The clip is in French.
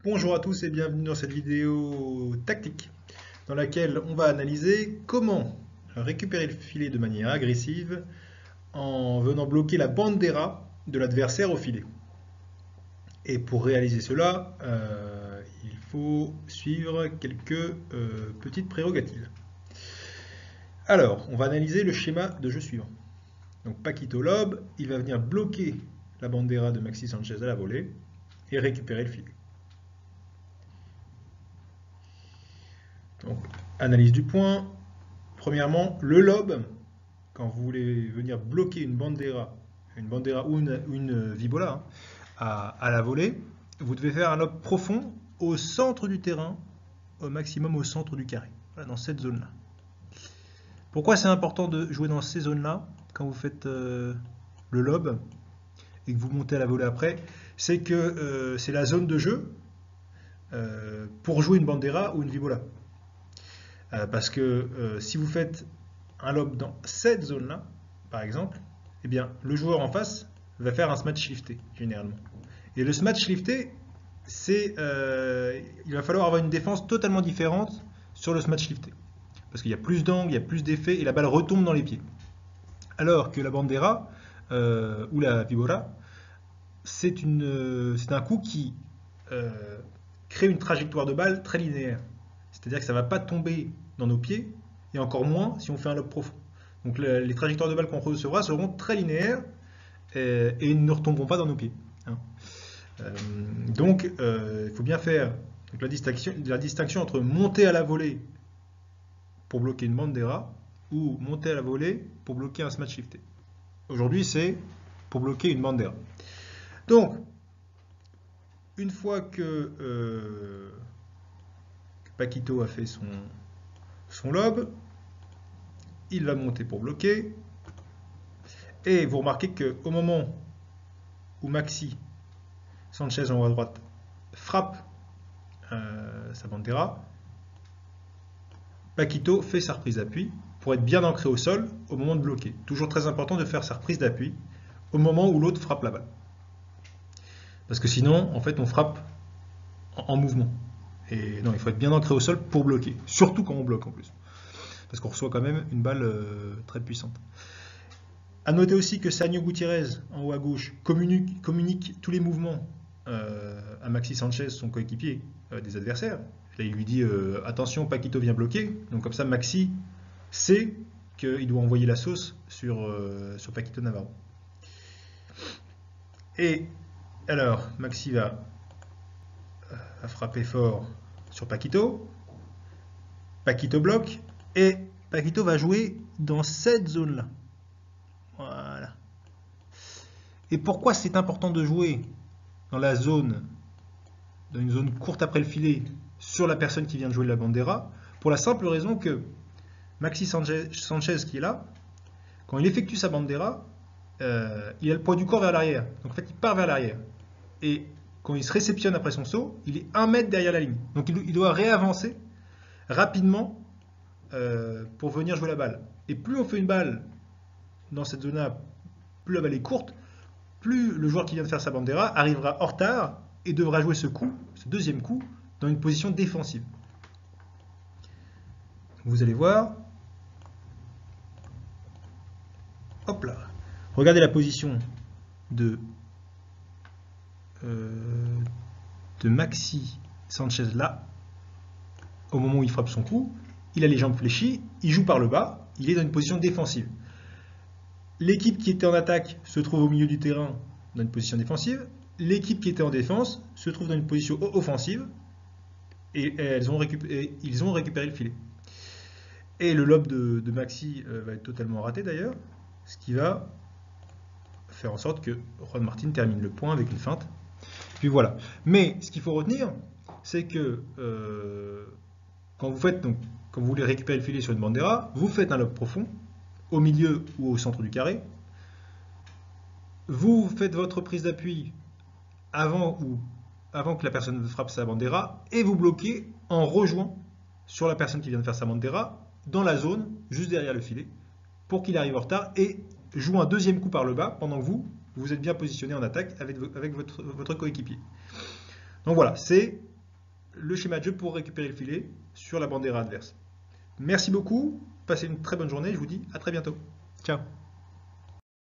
Bonjour à tous et bienvenue dans cette vidéo tactique dans laquelle on va analyser comment récupérer le filet de manière agressive en venant bloquer la bandera de l'adversaire au filet. Et pour réaliser cela, il faut suivre quelques petites prérogatives. Alors, on va analyser le schéma de jeu suivant. Donc Paquito lob, il va venir bloquer la bandera de Maxi Sanchez à la volée et récupérer le filet. Donc, analyse du point. Premièrement, le lob, quand vous voulez venir bloquer une bandera ou une vibola à la volée, vous devez faire un lob profond au centre du terrain, au maximum au centre du carré, voilà, dans cette zone-là. Pourquoi c'est important de jouer dans ces zones-là quand vous faites le lob et que vous montez à la volée après? C'est que c'est la zone de jeu pour jouer une bandera ou une vibola. Parce que si vous faites un lob dans cette zone-là, par exemple, eh bien, le joueur en face va faire un smash lifté, généralement. Et le smash lifté, il va falloir avoir une défense totalement différente sur le smash lifté. Parce qu'il y a plus d'angles, il y a plus d'effets, et la balle retombe dans les pieds. Alors que la bandera, ou la vibola, c'est un coup qui crée une trajectoire de balle très linéaire. C'est-à-dire que ça ne va pas tomber dans nos pieds, et encore moins si on fait un lob profond. Donc les trajectoires de balle qu'on recevra seront très linéaires et ne retomberont pas dans nos pieds. Donc il faut bien faire la distinction entre monter à la volée pour bloquer une bandera ou monter à la volée pour bloquer un smash lifté. Aujourd'hui c'est pour bloquer une bandera. Donc une fois que Paquito a fait son lob, il va monter pour bloquer. Et vous remarquez qu'au moment où Maxi Sanchez en haut à droite frappe sa bandera, Paquito fait sa reprise d'appui pour être bien ancré au sol au moment de bloquer. Toujours très important de faire sa reprise d'appui au moment où l'autre frappe la balle. Parce que sinon, en fait, on frappe en mouvement. Et non, il faut être bien ancré au sol pour bloquer. Surtout quand on bloque en plus. Parce qu'on reçoit quand même une balle très puissante. A noter aussi que Sagno Gutiérrez, en haut à gauche, communique tous les mouvements à Maxi Sanchez, son coéquipier des adversaires. Là, il lui dit attention, Paquito vient bloquer. Donc comme ça, Maxi sait qu'il doit envoyer la sauce sur Paquito Navarro. Et alors, Maxi va frapper fort sur Paquito. Paquito bloque. Et Paquito va jouer dans cette zone-là. Voilà. Et pourquoi c'est important de jouer dans la zone, dans une zone courte après le filet, sur la personne qui vient de jouer la bandera? Pour la simple raison que Maxi Sanchez qui est là, quand il effectue sa bandera, il a le poids du corps vers l'arrière. Donc en fait, il part vers l'arrière. Et quand il se réceptionne après son saut, il est 1 mètre derrière la ligne. Donc il doit réavancer rapidement pour venir jouer la balle. Et plus on fait une balle dans cette zone-là, plus la balle est courte, plus le joueur qui vient de faire sa bandera arrivera en retard et devra jouer ce coup, ce deuxième coup, dans une position défensive. Vous allez voir. Hop là. Regardez la position de Maxi Sanchez là, au moment où il frappe son coup. Il a les jambes fléchies, il joue par le bas, il est dans une position défensive. L'équipe qui était en attaque se trouve au milieu du terrain dans une position défensive. L'équipe qui était en défense se trouve dans une position offensive et ils ont récupéré le filet. Et le lob de Maxi va être totalement raté d'ailleurs, ce qui va faire en sorte que Juan Martín termine le point avec une feinte. Puis voilà. Mais ce qu'il faut retenir, c'est que quand vous voulez récupérer le filet sur une bandera, vous faites un lob profond, au milieu ou au centre du carré. Vous faites votre prise d'appui avant que la personne frappe sa bandera et vous bloquez en rejoignant sur la personne qui vient de faire sa bandera dans la zone, juste derrière le filet, pour qu'il arrive en retard et joue un deuxième coup par le bas pendant que vous êtes bien positionné en attaque avec votre coéquipier. Donc voilà, c'est le schéma de jeu pour récupérer le filet sur la bandera adverse. Merci beaucoup, passez une très bonne journée, je vous dis à très bientôt. Ciao.